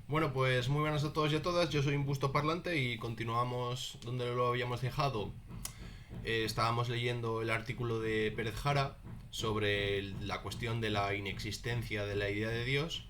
Bueno, pues muy buenas a todos y a todas. Yo soy un busto parlante y continuamos donde lo habíamos dejado. Estábamos leyendo el artículo de Pérez Jara sobre la cuestión de la inexistencia de la idea de Dios.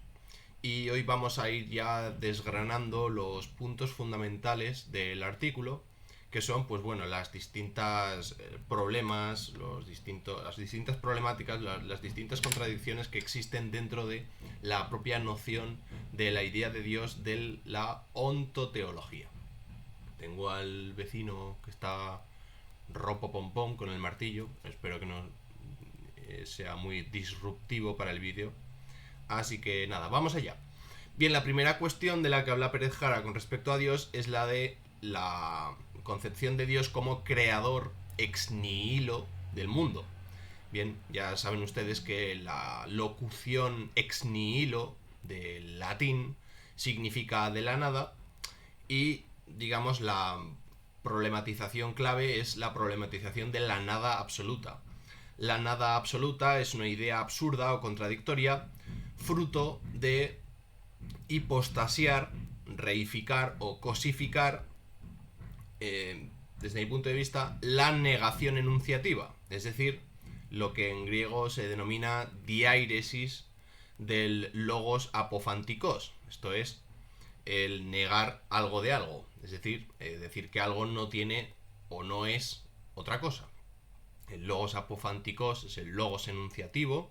Y hoy vamos a ir ya desgranando los puntos fundamentales del artículo, que son, pues bueno, las distintas problemas, las distintas problemáticas, las distintas contradicciones que existen dentro de la propia noción de la idea de Dios, de la ontoteología. Tengo al vecino que está ropo pompón con el martillo, espero que no sea muy disruptivo para el vídeo. Así que nada, vamos allá. Bien, la primera cuestión de la que habla Pérez Jara con respecto a Dios es la de la concepción de Dios como creador ex nihilo del mundo. Bien, ya saben ustedes que la locución ex nihilo del latín significa de la nada y, digamos, la problematización clave es la problematización de la nada absoluta. La nada absoluta es una idea absurda o contradictoria, fruto de hipostasiar, reificar o cosificar, desde mi punto de vista, la negación enunciativa, es decir, lo que en griego se denomina diairesis del logos apofantikos, esto es, el negar algo de algo, es decir que algo no tiene o no es otra cosa. El logos apofantikos es el logos enunciativo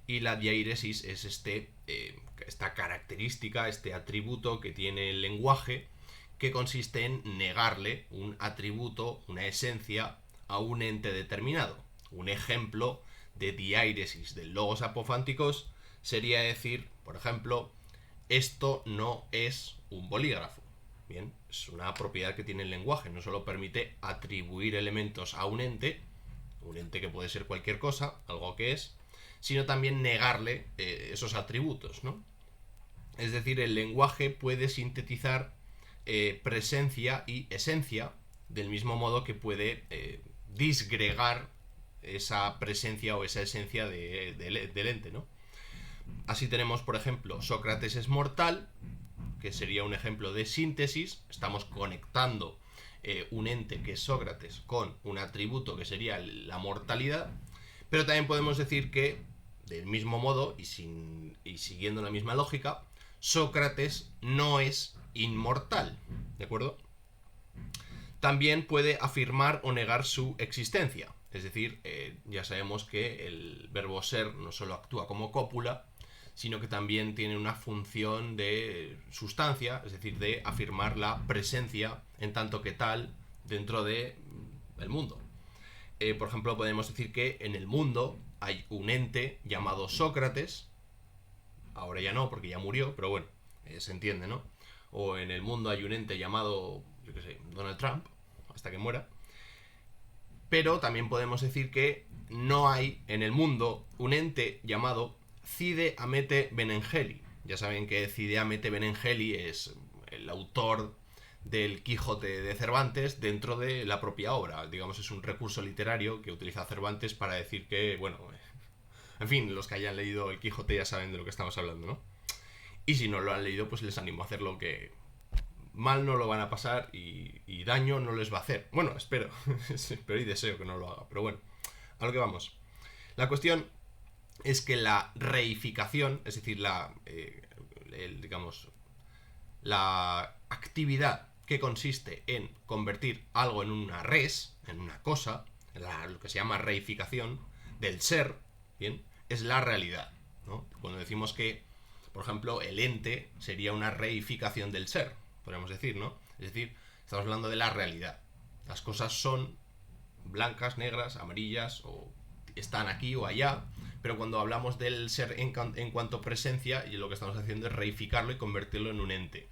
y la diairesis es esta característica, este atributo que tiene el lenguaje, que consiste en negarle un atributo, una esencia, a un ente determinado. Un ejemplo de diairesis del logos apofánticos sería decir, por ejemplo, esto no es un bolígrafo. Bien, es una propiedad que tiene el lenguaje, no solo permite atribuir elementos a un ente que puede ser cualquier cosa, algo que es, sino también negarle esos atributos, ¿no? Es decir, el lenguaje puede sintetizar presencia y esencia, del mismo modo que puede disgregar esa presencia o esa esencia del ente, ¿no? Así tenemos, por ejemplo, Sócrates es mortal, que sería un ejemplo de síntesis. Estamos conectando un ente que es Sócrates con un atributo que sería la mortalidad, pero también podemos decir que, del mismo modo y siguiendo la misma lógica, Sócrates no es inmortal, ¿de acuerdo? También puede afirmar o negar su existencia, es decir, ya sabemos que el verbo ser no solo actúa como cópula, sino que también tiene una función de sustancia, es decir, de afirmar la presencia en tanto que tal dentro del mundo. Por ejemplo, podemos decir que en el mundo hay un ente llamado Sócrates, ahora ya no, porque ya murió, pero bueno, se entiende, ¿no? O en el mundo hay un ente llamado, yo qué sé, Donald Trump, hasta que muera. Pero también podemos decir que no hay en el mundo un ente llamado Cide Hamete Benengeli. Ya saben que Cide Hamete Benengeli es el autor del Quijote de Cervantes dentro de la propia obra. Digamos, es un recurso literario que utiliza Cervantes para decir que, bueno, en fin, los que hayan leído el Quijote ya saben de lo que estamos hablando, ¿no? Y si no lo han leído, pues les animo a hacerlo, que mal no lo van a pasar y daño no les va a hacer. Bueno, espero, espero y deseo que no lo haga, pero bueno, a lo que vamos. La cuestión es que la reificación, es decir, digamos, la actividad que consiste en convertir algo en una res, en una cosa, lo que se llama reificación del ser, bien, es la realidad, ¿no? Cuando decimos que, por ejemplo, el ente sería una reificación del ser, podríamos decir, ¿no? Es decir, estamos hablando de la realidad. Las cosas son blancas, negras, amarillas, o están aquí o allá, pero cuando hablamos del ser en cuanto presencia, y lo que estamos haciendo es reificarlo y convertirlo en un ente.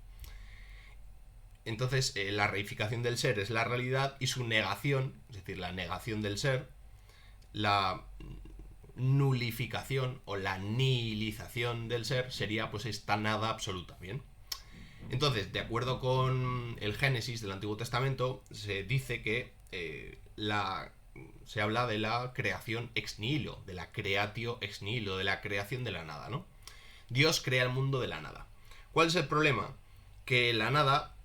Entonces, la reificación del ser es la realidad y su negación, es decir, la negación del ser, la nulificación o la nihilización del ser sería pues esta nada absoluta, ¿bien? Entonces, de acuerdo con el Génesis del Antiguo Testamento, se dice que se habla de la creación ex nihilo, de la creatio ex nihilo, de la creación de la nada, ¿no? Dios crea el mundo de la nada. ¿Cuál es el problema? Que la nada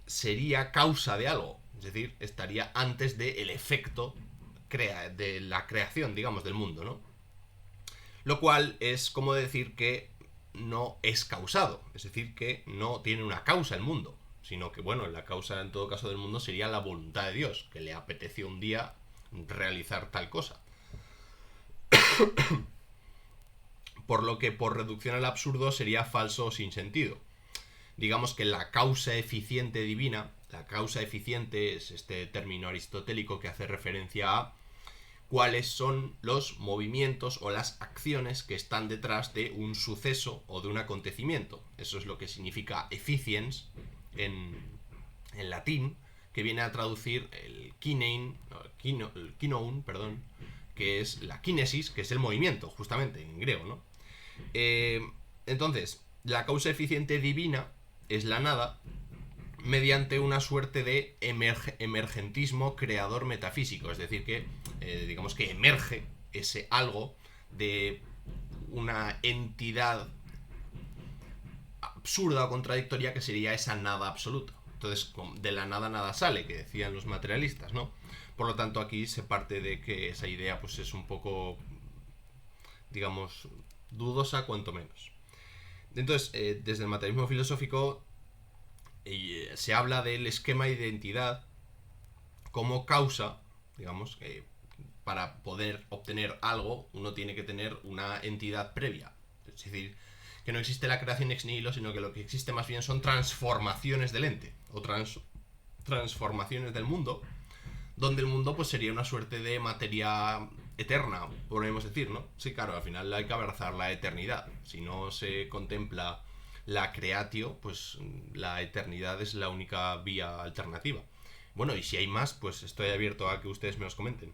sería causa de algo, es decir, estaría antes del efecto de la creación, digamos, del mundo, ¿no? Lo cual es como decir que no es causado, es decir, que no tiene una causa el mundo, sino que, bueno, la causa en todo caso del mundo sería la voluntad de Dios, que le apeteció un día realizar tal cosa. Por lo que, por reducción al absurdo, sería falso o sin sentido. Digamos que la causa eficiente divina, la causa eficiente es este término aristotélico que hace referencia a cuáles son los movimientos o las acciones que están detrás de un suceso o de un acontecimiento. Eso es lo que significa efficiens en latín, que viene a traducir el kinein, perdón, que es la kinesis, que es el movimiento, justamente, en griego, ¿no? Entonces, la causa eficiente divina es la nada, mediante una suerte de emergentismo creador metafísico, es decir, que digamos que emerge ese algo de una entidad absurda o contradictoria que sería esa nada absoluta. Entonces, de la nada nada sale, que decían los materialistas, ¿no? Por lo tanto, aquí se parte de que esa idea pues es un poco, digamos, dudosa cuanto menos. Entonces, desde el materialismo filosófico se habla del esquema de identidad como causa, digamos, que para poder obtener algo uno tiene que tener una entidad previa. Es decir, que no existe la creación ex nihilo, sino que lo que existe más bien son transformaciones del ente, o transformaciones del mundo, donde el mundo pues sería una suerte de materia eterna, podríamos decir, ¿no? Sí, claro, al final hay que abrazar la eternidad. Si no se contempla la creatio, pues la eternidad es la única vía alternativa. Bueno, y si hay más, pues estoy abierto a que ustedes me los comenten.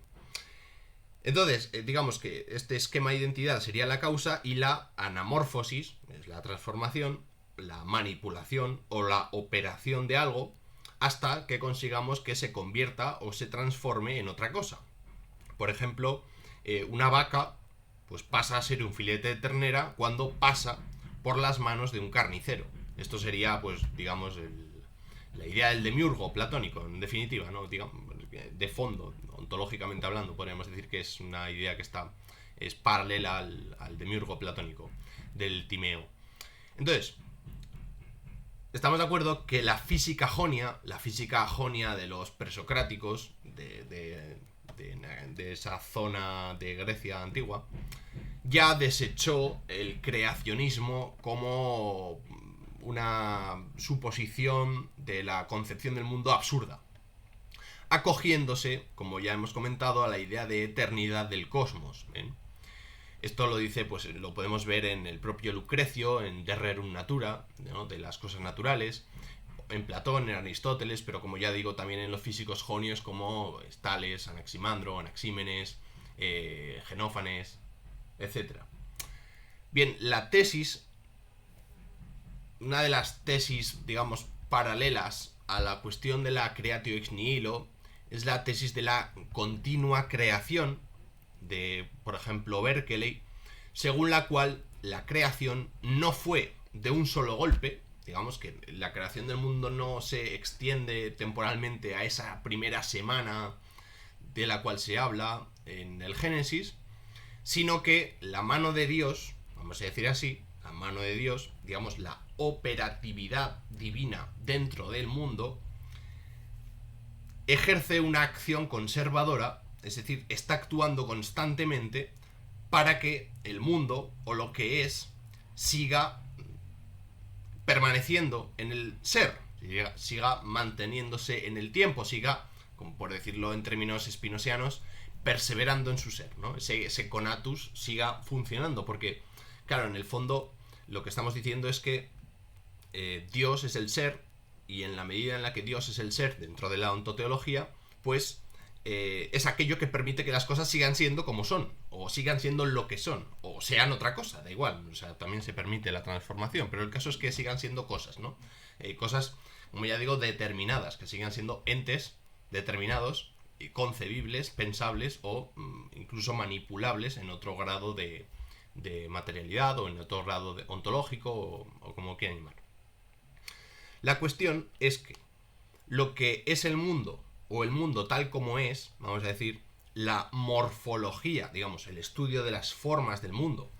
Entonces, digamos que este esquema de identidad sería la causa, y la anamorfosis, es la transformación, la manipulación o la operación de algo, hasta que consigamos que se convierta o se transforme en otra cosa. Por ejemplo, una vaca pues pasa a ser un filete de ternera cuando pasa por las manos de un carnicero. Esto sería, pues, digamos, la idea del demiurgo platónico, en definitiva, ¿no? Digamos, de fondo, ontológicamente hablando, podríamos decir que es una idea que es paralela al demiurgo platónico del Timeo. Entonces, estamos de acuerdo que la física jonia de los presocráticos, de esa zona de Grecia antigua, ya desechó el creacionismo como una suposición de la concepción del mundo absurda, acogiéndose, como ya hemos comentado, a la idea de eternidad del cosmos. Esto lo dice, pues lo podemos ver en el propio Lucrecio, en De Rerum Natura, ¿no? De las cosas naturales, en Platón, en Aristóteles, pero como ya digo, también en los físicos jonios como Tales, Anaximandro, Anaxímenes, Genófanes, etc. Bien, la tesis, una de las tesis, digamos, paralelas a la cuestión de la creatio ex nihilo, es la tesis de la continua creación de, por ejemplo, Berkeley, según la cual la creación no fue de un solo golpe. Digamos que la creación del mundo no se extiende temporalmente a esa primera semana de la cual se habla en el Génesis, sino que la mano de Dios, vamos a decir así, la mano de Dios, digamos, la operatividad divina dentro del mundo, ejerce una acción conservadora, es decir, está actuando constantemente para que el mundo, o lo que es, siga permaneciendo en el ser, siga manteniéndose en el tiempo, siga, como por decirlo en términos spinosianos, perseverando en su ser, ¿no? Ese conatus siga funcionando, porque, claro, en el fondo lo que estamos diciendo es que Dios es el ser, y en la medida en la que Dios es el ser dentro de la ontoteología, pues es aquello que permite que las cosas sigan siendo como son, o sigan siendo lo que son, o sean otra cosa, da igual, o sea, también se permite la transformación, pero el caso es que sigan siendo cosas, ¿no? Cosas, como ya digo, determinadas, que sigan siendo entes determinados, concebibles, pensables o incluso manipulables en otro grado de de materialidad o en otro grado ontológico o como quieran llamar. La cuestión es que lo que es el mundo o el mundo tal como es, vamos a decir, la morfología, digamos, el estudio de las formas del mundo,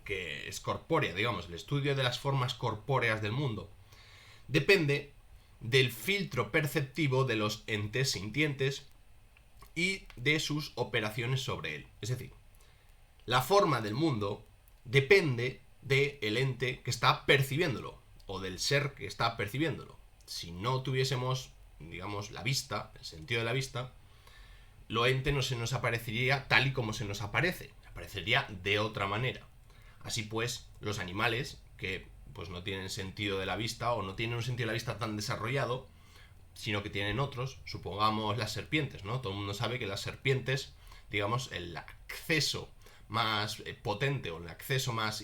que es corpórea, digamos, el estudio de las formas corpóreas del mundo, depende del filtro perceptivo de los entes sintientes y de sus operaciones sobre él. Es decir, la forma del mundo depende del ente que está percibiéndolo o del ser que está percibiéndolo. Si no tuviésemos, digamos, la vista, el sentido de la vista, lo ente no se nos aparecería tal y como se nos aparece, aparecería de otra manera. Así pues, los animales que pues no tienen sentido de la vista o no tienen un sentido de la vista tan desarrollado, sino que tienen otros, supongamos las serpientes, ¿no? Todo el mundo sabe que las serpientes, digamos, el acceso más potente o el acceso más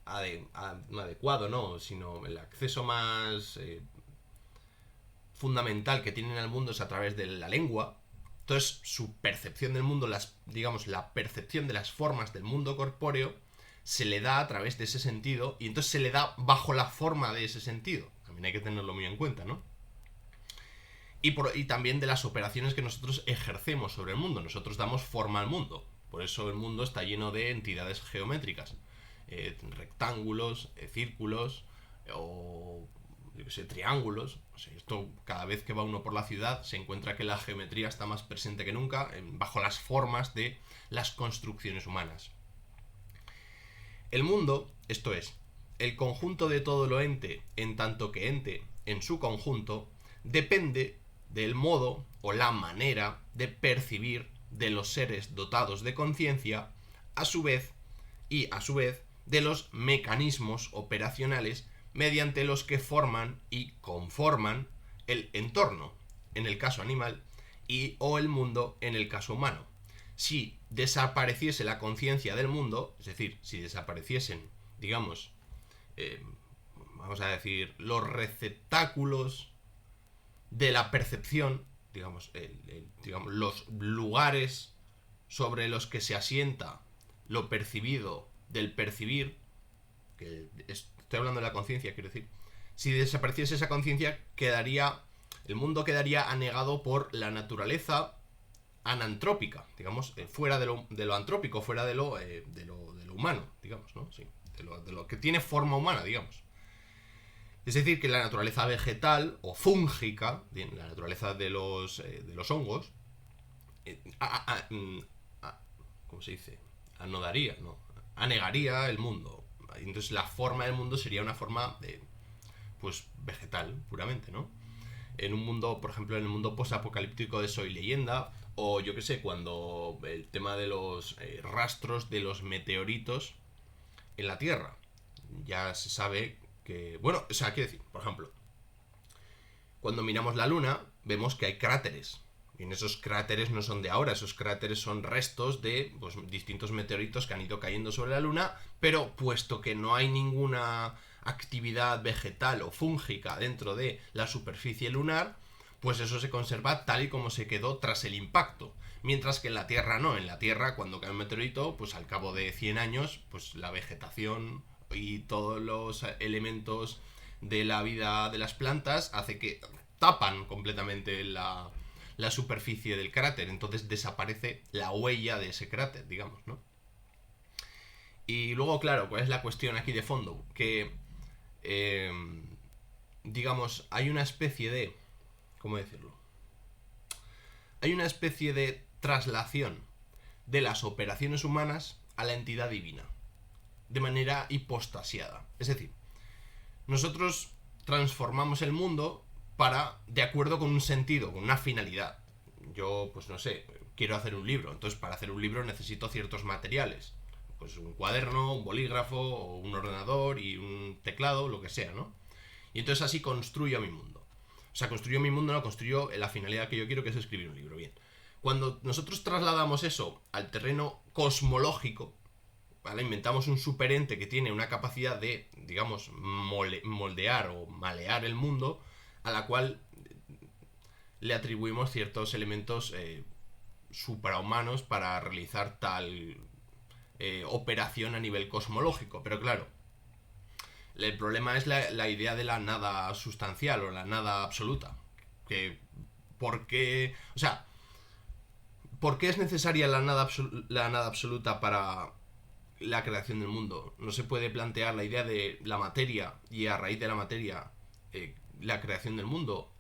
no adecuado, no, sino el acceso más fundamental que tienen al mundo es a través de la lengua. Entonces su percepción del mundo, digamos, la percepción de las formas del mundo corpóreo se le da a través de ese sentido y entonces se le da bajo la forma de ese sentido. También hay que tenerlo muy en cuenta, ¿no? Y también de las operaciones que nosotros ejercemos sobre el mundo. Nosotros damos forma al mundo. Por eso el mundo está lleno de entidades geométricas. Rectángulos, círculos o yo que sé, triángulos. O sea, esto cada vez que va uno por la ciudad se encuentra que la geometría está más presente que nunca bajo las formas de las construcciones humanas. El mundo, esto es, el conjunto de todo lo ente en tanto que ente en su conjunto, depende del modo o la manera de percibir de los seres dotados de conciencia, a su vez de los mecanismos operacionales mediante los que forman y conforman el entorno, en el caso animal, o el mundo, en el caso humano. Si desapareciese la conciencia del mundo, es decir, si desapareciesen, digamos, vamos a decir, los receptáculos de la percepción, digamos, digamos, los lugares sobre los que se asienta lo percibido del percibir, que estoy hablando de la conciencia, quiero decir, si desapareciese esa conciencia, el mundo quedaría anegado por la naturaleza anantrópica, digamos, fuera de lo antrópico, fuera de lo humano, digamos, ¿no? Sí, de lo que tiene forma humana, digamos. Es decir, que la naturaleza vegetal o fúngica, bien, la naturaleza de los hongos, ¿cómo se dice? Anodaría, ¿no? Anegaría el mundo. Entonces la forma del mundo sería una forma pues vegetal, puramente, ¿no? En un mundo, por ejemplo, en el mundo posapocalíptico de Soy Leyenda, o yo que sé, cuando el tema de los rastros de los meteoritos en la Tierra. Ya se sabe que, bueno, o sea, quiero decir, por ejemplo, cuando miramos la Luna, vemos que hay cráteres. Y en esos cráteres no son de ahora, esos cráteres son restos de pues, distintos meteoritos que han ido cayendo sobre la Luna, pero puesto que no hay ninguna actividad vegetal o fúngica dentro de la superficie lunar, pues eso se conserva tal y como se quedó tras el impacto. Mientras que en la Tierra no, en la Tierra cuando cae un meteorito, pues al cabo de 100 años, pues la vegetación y todos los elementos de la vida de las plantas hace que tapan completamente la superficie del cráter, entonces desaparece la huella de ese cráter, digamos, ¿no? Y luego, claro, ¿cuál es la cuestión aquí de fondo? Que, digamos, hay una especie de, ¿cómo decirlo? Hay una especie de traslación de las operaciones humanas a la entidad divina, de manera hipostasiada. Es decir, nosotros transformamos el mundo de acuerdo con un sentido, con una finalidad. Yo, pues no sé, quiero hacer un libro, entonces para hacer un libro necesito ciertos materiales. Pues un cuaderno, un bolígrafo, o un ordenador y un teclado, lo que sea, ¿no? Y entonces así construyo mi mundo. O sea, construyo mi mundo, no, construyo la finalidad que yo quiero, que es escribir un libro, bien. Cuando nosotros trasladamos eso al terreno cosmológico, ¿vale? Inventamos un superente que tiene una capacidad de, digamos, moldear o malear el mundo, a la cual le atribuimos ciertos elementos suprahumanos para realizar tal operación a nivel cosmológico. Pero claro, el problema es la idea de la nada sustancial o la nada absoluta. ¿Por qué? O sea, ¿por qué es necesaria la nada absoluta para la creación del mundo? No se puede plantear la idea de la materia y a raíz de la materia la creación del mundo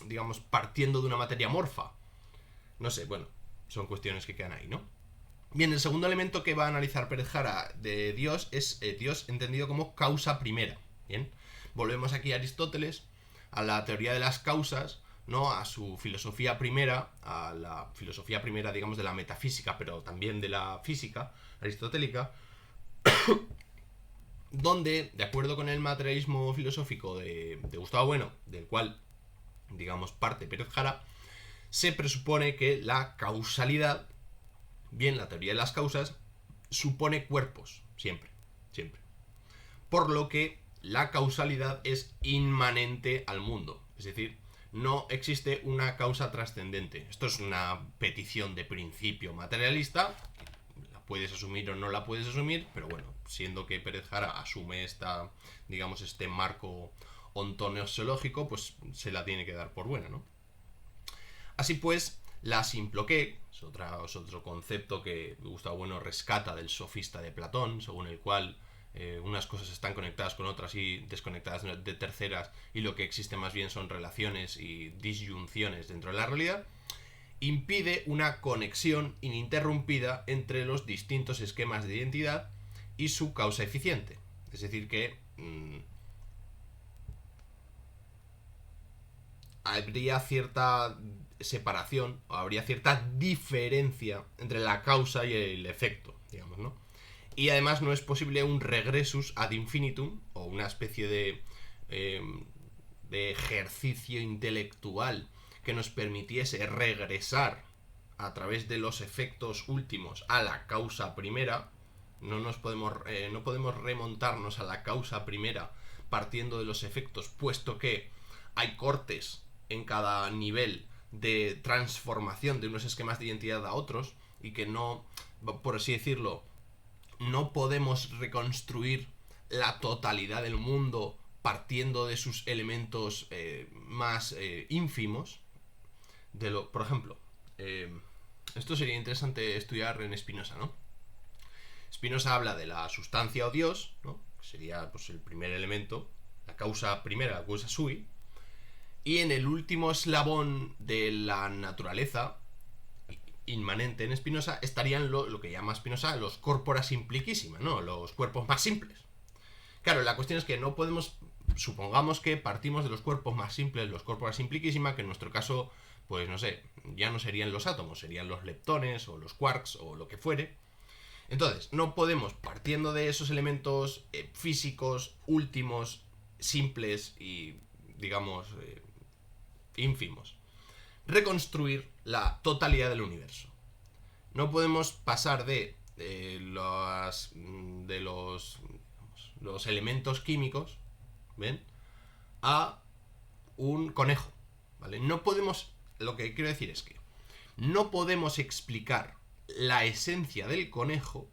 digamos, partiendo de una materia amorfa. No sé, bueno, son cuestiones que quedan ahí, ¿no? Bien, el segundo elemento que va a analizar Pérez Jara de Dios es Dios entendido como causa primera. Bien, volvemos aquí a Aristóteles, a la teoría de las causas, ¿no? A su filosofía primera, a la filosofía primera, digamos, de la metafísica, pero también de la física aristotélica, donde, de acuerdo con el materialismo filosófico de Gustavo Bueno, del cual, digamos, parte Pérez Jara, se presupone que la causalidad, bien, la teoría de las causas, supone cuerpos, siempre, siempre. Por lo que la causalidad es inmanente al mundo, es decir, no existe una causa trascendente. Esto es una petición de principio materialista, la puedes asumir o no la puedes asumir, pero bueno, siendo que Pérez Jara asume digamos, este marco ontonoseológico, pues se la tiene que dar por buena, ¿no? Así pues, la simploqué es otro concepto que Gustavo Bueno rescata del sofista de Platón, según el cual unas cosas están conectadas con otras y desconectadas de terceras, y lo que existe más bien son relaciones y disyunciones dentro de la realidad, impide una conexión ininterrumpida entre los distintos esquemas de identidad y su causa eficiente. Es decir, que habría cierta separación, o habría cierta diferencia entre la causa y el efecto, digamos, ¿no? Y además no es posible un regressus ad infinitum, o una especie de ejercicio intelectual que nos permitiese regresar a través de los efectos últimos a la causa primera. No podemos remontarnos a la causa primera partiendo de los efectos, puesto que hay cortes en cada nivel de transformación de unos esquemas de identidad a otros, y que no, por así decirlo, no podemos reconstruir la totalidad del mundo partiendo de sus elementos más ínfimos. Por ejemplo, esto sería interesante estudiar en Spinoza, ¿no? Spinoza habla de la sustancia o Dios, ¿no? Que sería, pues, el primer elemento, la causa primera, la causa sui. Y en el último eslabón de la naturaleza inmanente en Spinoza estarían lo que llama Spinoza los corpora simpliquísima, ¿no? Los cuerpos más simples. Claro, la cuestión es que no podemos, supongamos que partimos de los cuerpos más simples, los corpora simpliquísima, que en nuestro caso, pues no sé, ya no serían los átomos, serían los leptones o los quarks o lo que fuere. Entonces, no podemos, partiendo de esos elementos físicos últimos, simples y, digamos, ínfimos, reconstruir la totalidad del universo. No podemos pasar de los elementos químicos, ¿ven?, a un conejo, ¿vale? No podemos, lo que quiero decir es que no podemos explicar la esencia del conejo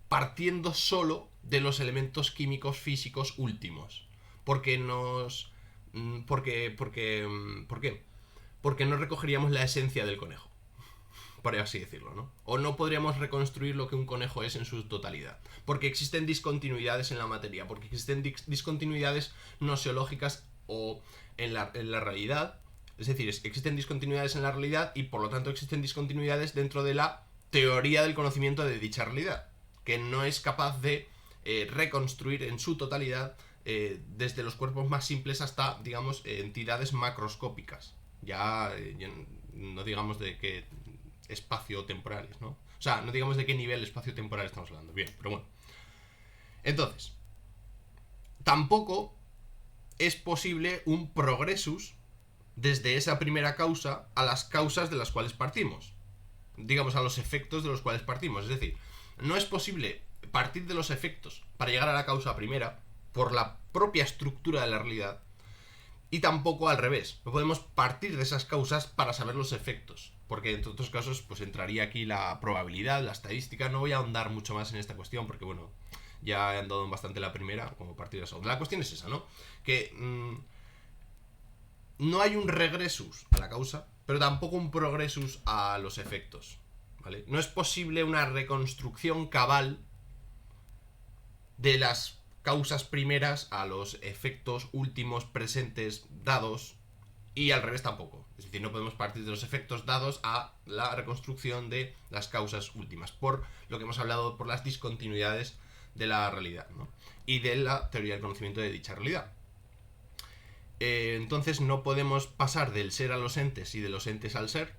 partiendo solo de los elementos químicos físicos últimos, porque ¿por qué? Porque no recogeríamos la esencia del conejo, por así decirlo, ¿no? O no podríamos reconstruir lo que un conejo es en su totalidad, porque existen discontinuidades en la materia, porque existen discontinuidades noseológicas o en la realidad. Es decir, existen discontinuidades en la realidad y por lo tanto existen discontinuidades dentro de la teoría del conocimiento de dicha realidad, que no es capaz de reconstruir en su totalidad desde los cuerpos más simples hasta, digamos, entidades macroscópicas. Ya no digamos de qué espacio-temporales, ¿no? O sea, no digamos de qué nivel espacio-temporal estamos hablando. Bien, pero bueno. Entonces, tampoco es posible un progressus desde esa primera causa a las causas de las cuales partimos. Digamos, a los efectos de los cuales partimos. Es decir, no es posible partir de los efectos para llegar a la causa primera por la propia estructura de la realidad, Y tampoco al revés. No podemos partir de esas causas para saber los efectos. Porque en otros casos pues entraría aquí la probabilidad, la estadística. No voy a ahondar mucho más en esta cuestión porque, bueno, ya he andado bastante la primera como partir de eso. La cuestión es esa, ¿no? Que no hay un regresus a la causa, pero tampoco un progresus a los efectos, ¿vale? No es posible una reconstrucción cabal de las causas primeras a los efectos últimos presentes dados, y al revés tampoco. Es decir, no podemos partir de los efectos dados a la reconstrucción de las causas últimas, por lo que hemos hablado, por las discontinuidades de la realidad, ¿no? Y de la teoría del conocimiento de dicha realidad. Entonces no podemos pasar del ser a los entes y de los entes al ser,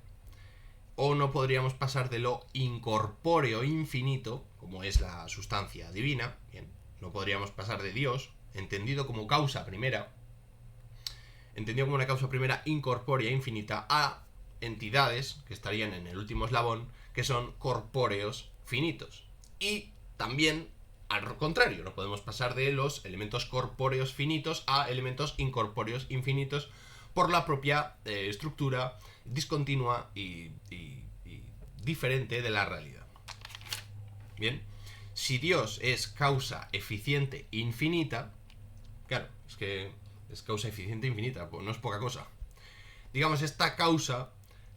o no podríamos pasar de lo incorpóreo infinito, como es la sustancia divina. Bien, no podríamos pasar de Dios, entendido como causa primera, entendido como una causa primera incorpórea infinita, a entidades que estarían en el último eslabón, que son corpóreos finitos. Y también al contrario, no podemos pasar de los elementos corpóreos finitos a elementos incorpóreos infinitos, por la propia estructura discontinua y diferente de la realidad. Bien, si Dios es causa eficiente infinita, claro, es que es causa eficiente infinita, pues no es poca cosa. Digamos, esta causa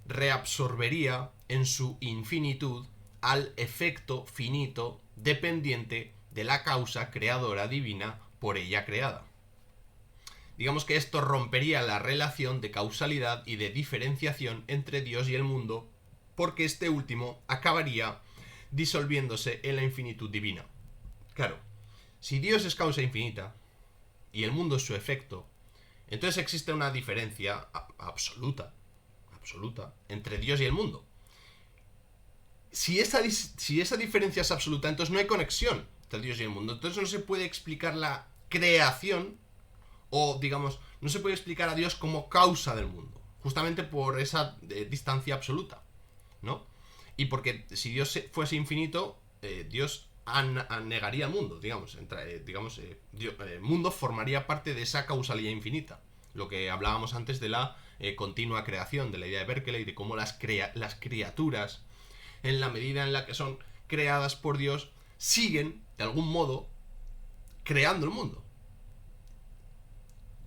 reabsorbería en su infinitud al efecto finito dependiente de la causa creadora divina por ella creada. Digamos que esto rompería la relación de causalidad y de diferenciación entre Dios y el mundo, porque este último acabaría disolviéndose en la infinitud divina. Claro, si Dios es causa infinita y el mundo es su efecto, entonces existe una diferencia absoluta entre Dios y el mundo. Si esa diferencia es absoluta, entonces no hay conexión entre Dios y el mundo. Entonces no se puede explicar la creación, o digamos, no se puede explicar a Dios como causa del mundo, justamente por esa distancia absoluta, ¿no? Y porque si Dios fuese infinito, Dios negaría el mundo, digamos. El mundo formaría parte de esa causalidad infinita. Lo que hablábamos antes de la continua creación, de la idea de Berkeley, de cómo las criaturas, en la medida en la que son creadas por Dios, siguen, de algún modo, creando el mundo.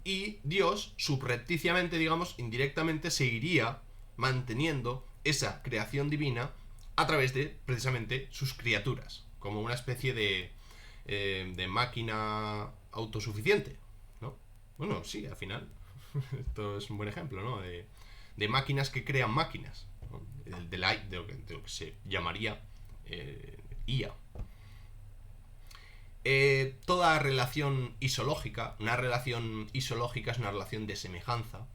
Y Dios, subrepticiamente, digamos, indirectamente, seguiría manteniendo esa creación divina a través de, precisamente, sus criaturas, como una especie de máquina autosuficiente, ¿no? Bueno, sí, al final, esto es un buen ejemplo, ¿no? De máquinas que crean máquinas, ¿no? De lo que se llamaría IA. Toda relación isológica, una relación isológica es una relación de semejanza,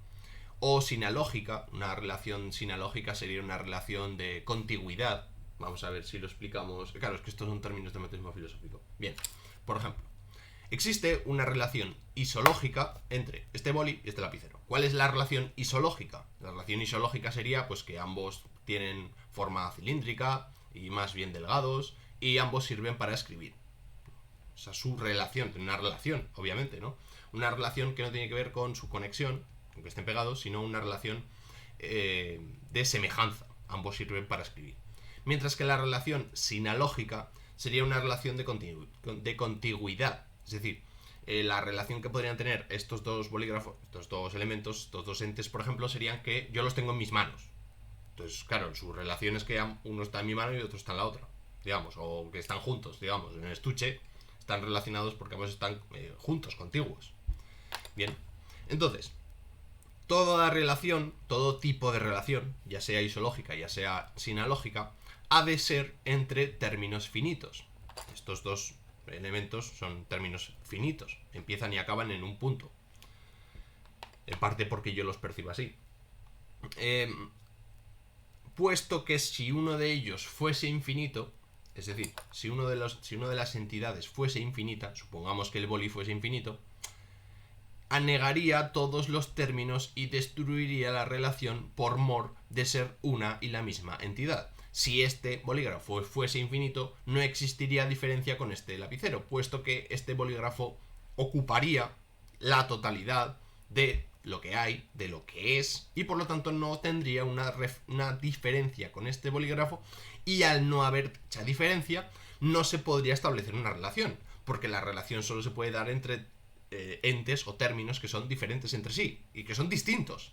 o sinalógica, una relación sinalógica sería una relación de contigüidad. Vamos a ver si lo explicamos. Claro, es que estos son términos de materialismo filosófico. Bien, por ejemplo, existe una relación isológica entre este boli y este lapicero. ¿Cuál es la relación isológica? La relación isológica sería pues que ambos tienen forma cilíndrica y más bien delgados, y ambos sirven para escribir. O sea, su relación, una relación, obviamente, ¿no? Una relación que no tiene que ver con su conexión, aunque estén pegados, sino una relación de semejanza. Ambos sirven para escribir. Mientras que la relación sinalógica sería una relación de contigüidad. Es decir, la relación que podrían tener estos dos bolígrafos, estos dos elementos, estos dos entes, por ejemplo, serían que yo los tengo en mis manos. Entonces, claro, su relación es que uno está en mi mano y otro está en la otra, digamos, o que están juntos, digamos, en el estuche están relacionados porque ambos están juntos, contiguos. Bien, entonces, toda relación, todo tipo de relación, ya sea isológica, ya sea sinalógica, ha de ser entre términos finitos. Estos dos elementos son términos finitos, empiezan y acaban en un punto. En parte porque yo los percibo así. Puesto que si uno de ellos fuese infinito, es decir, si una de las entidades fuese infinita, supongamos que el boli fuese infinito, anegaría todos los términos y destruiría la relación por mor de ser una y la misma entidad. Si este bolígrafo fuese infinito, no existiría diferencia con este lapicero, puesto que este bolígrafo ocuparía la totalidad de lo que hay de lo que es, y por lo tanto no tendría una diferencia con este bolígrafo, y al no haber dicha diferencia no se podría establecer una relación, porque la relación solo se puede dar entre entes o términos que son diferentes entre sí y que son distintos,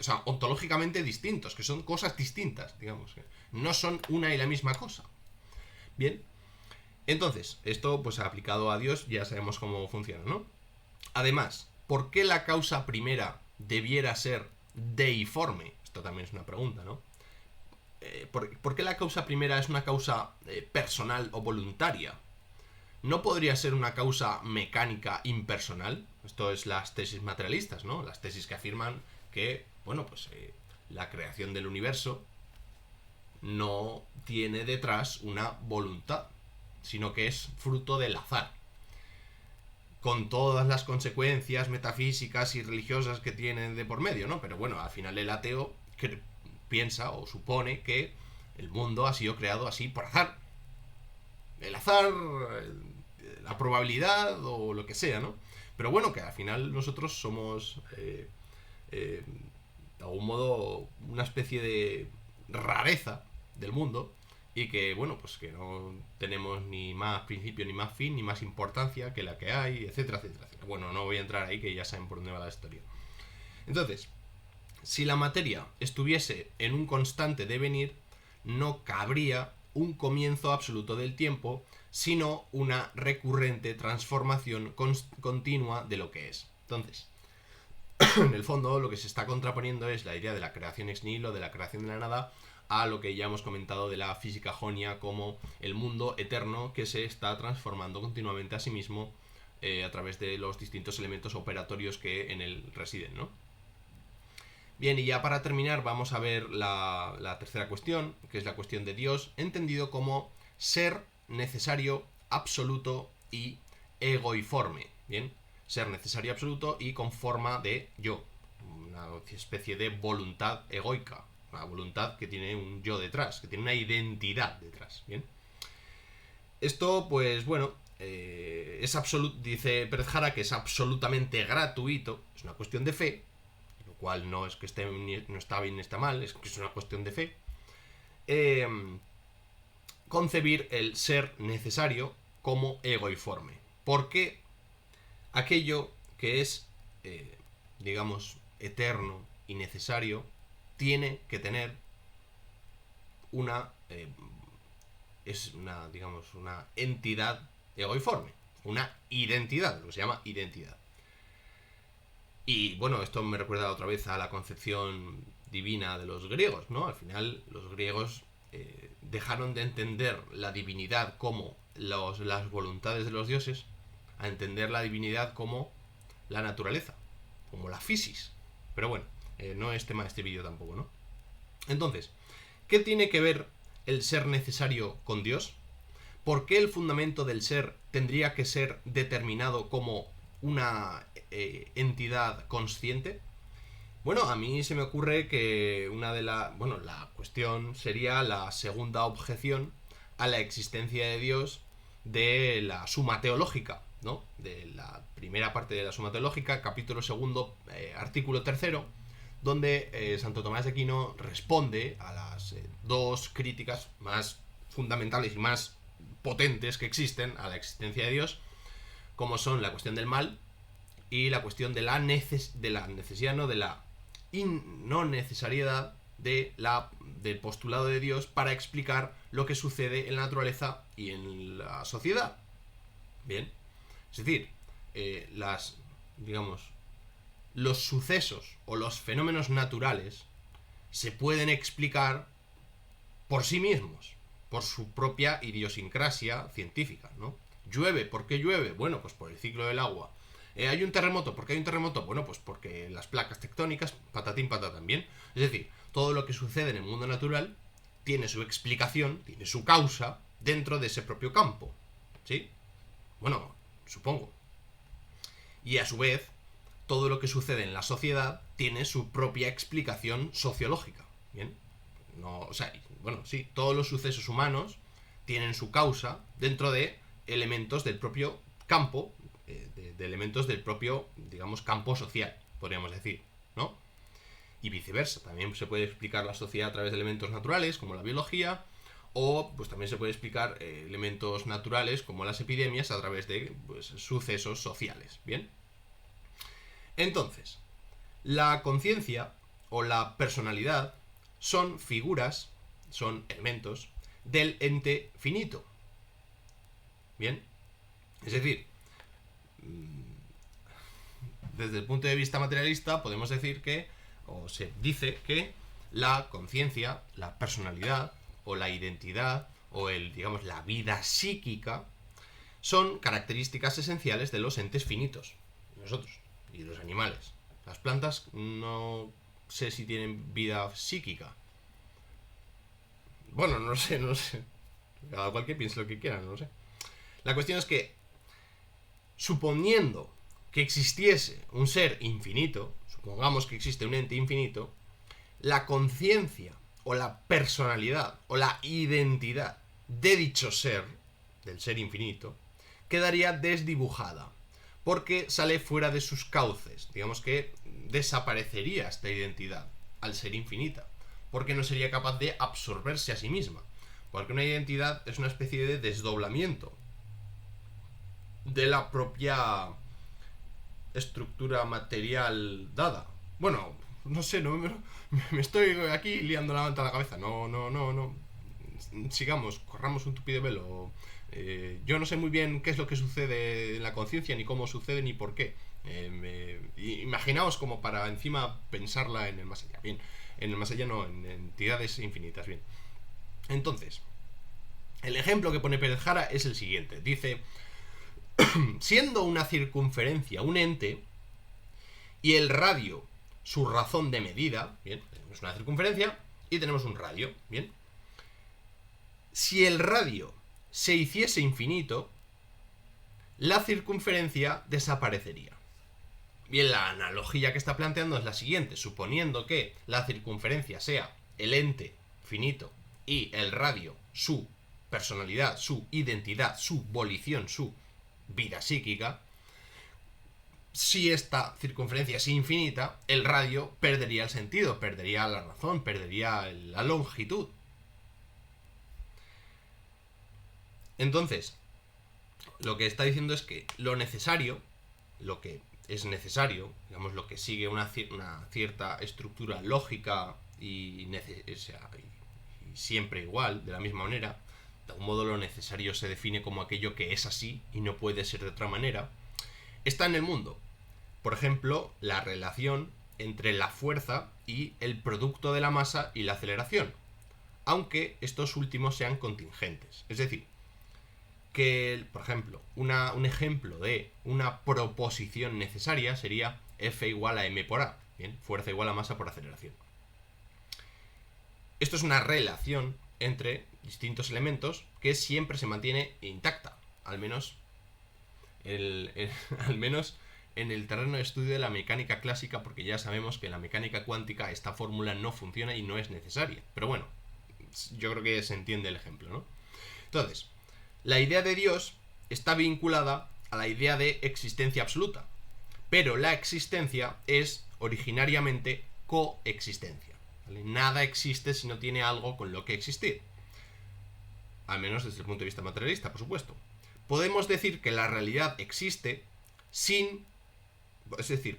o sea, ontológicamente distintos, que son cosas distintas, digamos, no son una y la misma cosa. Bien, entonces, esto pues aplicado a Dios ya sabemos cómo funciona, ¿no? Además, ¿por qué la causa primera debiera ser deiforme? Esto también es una pregunta, ¿no? ¿Por qué la causa primera es una causa personal o voluntaria? ¿No podría ser una causa mecánica impersonal? Esto es las tesis materialistas, ¿no? Las tesis que afirman que, bueno, pues la creación del universo no tiene detrás una voluntad, sino que es fruto del azar, con todas las consecuencias metafísicas y religiosas que tienen de por medio, ¿no? Pero bueno, al final el ateo piensa o supone que el mundo ha sido creado así por azar. El azar, la probabilidad o lo que sea, ¿no? Pero bueno, que al final nosotros somos, de algún modo, una especie de rareza del mundo, y que, bueno, pues que no tenemos ni más principio, ni más fin, ni más importancia que la que hay, etcétera, etcétera, etcétera. Bueno, no voy a entrar ahí, que ya saben por dónde va la historia. Entonces, si la materia estuviese en un constante devenir, no cabría un comienzo absoluto del tiempo, sino una recurrente transformación continua de lo que es. Entonces, en el fondo, lo que se está contraponiendo es la idea de la creación ex nihilo, de la creación de la nada, a lo que ya hemos comentado de la física jonia como el mundo eterno que se está transformando continuamente a sí mismo a través de los distintos elementos operatorios que en él residen, ¿no? Bien, y ya para terminar vamos a ver la tercera cuestión, que es la cuestión de Dios, entendido como ser necesario, absoluto y egoiforme. Bien, ser necesario, absoluto y con forma de yo, una especie de voluntad egoica, una voluntad que tiene un yo detrás, que tiene una identidad detrás. Bien, esto pues bueno, es absoluto, dice Pérez Jara, que es absolutamente gratuito, es una cuestión de fe, lo cual no es que no está bien ni está mal, es que es una cuestión de fe. Concebir el ser necesario como egoiforme, porque aquello que es, digamos, eterno y necesario tiene que tener es una, digamos, una entidad egoiforme, una identidad, lo que se llama identidad. Y bueno, esto me recuerda otra vez a la concepción divina de los griegos, ¿no? Al final los griegos dejaron de entender la divinidad como las voluntades de los dioses, a entender la divinidad como la naturaleza, como la physis. Pero bueno, no es tema de este vídeo tampoco, ¿no? Entonces, ¿qué tiene que ver el ser necesario con Dios? ¿Por qué el fundamento del ser tendría que ser determinado como una entidad consciente? Bueno, a mí se me ocurre que la cuestión sería la segunda objeción a la existencia de Dios de la Suma Teológica, ¿no? De la primera parte de la Suma Teológica, capítulo segundo, artículo tercero, donde Santo Tomás de Aquino responde a las dos críticas más fundamentales y más potentes que existen a la existencia de Dios, como son la cuestión del mal y la cuestión de la necesidad, no de la no necesariedad del postulado de Dios para explicar lo que sucede en la naturaleza y en la sociedad. Bien, es decir, los sucesos o los fenómenos naturales se pueden explicar por sí mismos, por su propia idiosincrasia científica, ¿no? Llueve, ¿por qué llueve? Bueno, pues por el ciclo del agua. ¿Hay un terremoto? ¿Por qué hay un terremoto? Bueno, pues porque las placas tectónicas, patatín patatán, bien. Es decir, todo lo que sucede en el mundo natural tiene su explicación, tiene su causa dentro de ese propio campo, ¿sí? Bueno, supongo. Y a su vez, todo lo que sucede en la sociedad tiene su propia explicación sociológica, ¿bien? No, o sea, bueno, sí, todos los sucesos humanos tienen su causa dentro de elementos del propio campo, de elementos del propio, digamos, campo social, podríamos decir, ¿no? Y viceversa, también se puede explicar la sociedad a través de elementos naturales, como la biología, o pues también se puede explicar elementos naturales, como las epidemias, a través de pues, sucesos sociales, ¿bien? Entonces, la conciencia o la personalidad son figuras, son elementos del ente finito, ¿bien? Es decir, desde el punto de vista materialista podemos decir que, o se dice que, la conciencia, la personalidad o la identidad o digamos, la vida psíquica son características esenciales de los entes finitos, nosotros y los animales. Las plantas no sé si tienen vida psíquica. Bueno, no sé. Cada cual que piense lo que quiera, no sé. La cuestión es que, suponiendo que existiese un ser infinito, supongamos que existe un ente infinito, la conciencia o la personalidad o la identidad de dicho ser, del ser infinito, quedaría desdibujada, porque sale fuera de sus cauces. Digamos que desaparecería esta identidad al ser infinita, porque no sería capaz de absorberse a sí misma, porque una identidad es una especie de desdoblamiento de la propia estructura material dada. Bueno, no sé, me estoy aquí liando la manta a la cabeza. No. Sigamos, corramos un tupido velo. Yo no sé muy bien qué es lo que sucede en la conciencia, ni cómo sucede, ni por qué. Imaginaos como para encima pensarla en el más allá. Bien, en el más allá no, en entidades infinitas. Bien. Entonces, el ejemplo que pone Pérez Jara es el siguiente. Dice, siendo una circunferencia un ente y el radio su razón de medida, bien, tenemos una circunferencia y tenemos un radio, bien. Si el radio se hiciese infinito, la circunferencia desaparecería. Bien, la analogía que está planteando es la siguiente. Suponiendo que la circunferencia sea el ente finito y el radio su personalidad, su identidad, su volición, su vida psíquica, si esta circunferencia es infinita, el radio perdería el sentido, perdería la razón, perdería la longitud. Entonces, lo que está diciendo es que lo necesario, lo que es necesario, digamos, lo que sigue una cierta estructura lógica y siempre igual, de la misma manera, de algún modo lo necesario se define como aquello que es así y no puede ser de otra manera, está en el mundo. Por ejemplo, la relación entre la fuerza y el producto de la masa y la aceleración, aunque estos últimos sean contingentes. Es decir, que, por ejemplo, un ejemplo de una proposición necesaria sería F igual a M por A, ¿bien? Fuerza igual a masa por aceleración. Esto es una relación entre distintos elementos que siempre se mantiene intacta, al menos en el terreno de estudio de la mecánica clásica, porque ya sabemos que en la mecánica cuántica esta fórmula no funciona y no es necesaria. Pero bueno, yo creo que se entiende el ejemplo, ¿no? Entonces, la idea de Dios está vinculada a la idea de existencia absoluta, pero la existencia es originariamente coexistencia, ¿vale? Nada existe si no tiene algo con lo que existir, al menos desde el punto de vista materialista, por supuesto. Podemos decir que la realidad existe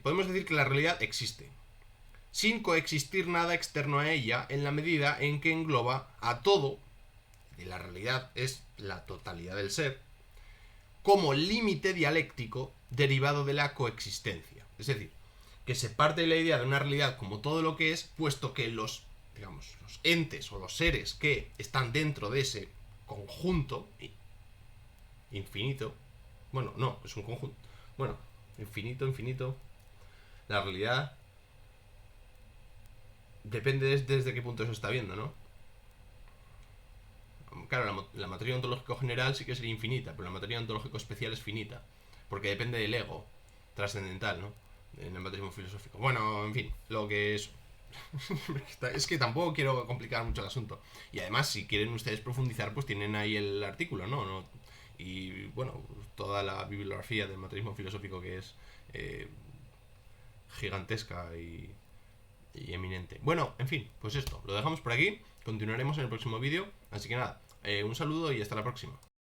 podemos decir que la realidad existe sin coexistir nada externo a ella, en la medida en que engloba a todo, y la realidad es la totalidad del ser, como límite dialéctico derivado de la coexistencia. Es decir, que se parte de la idea de una realidad como todo lo que es, puesto que los entes o los seres que están dentro de ese conjunto infinito, bueno, no, es un conjunto, bueno, infinito, la realidad depende desde qué punto se está viendo, ¿no? Claro, la materia ontológico general sí que sería infinita, pero la materia ontológico especial es finita, porque depende del ego trascendental, ¿no? En el materialismo filosófico. Bueno, en fin, lo que es... es que tampoco quiero complicar mucho el asunto. Y además, si quieren ustedes profundizar, pues tienen ahí el artículo, ¿no? Y bueno, toda la bibliografía del materialismo filosófico, que es gigantesca y eminente. Bueno, en fin, pues esto, lo dejamos por aquí. Continuaremos en el próximo vídeo. Así que nada, un saludo y hasta la próxima.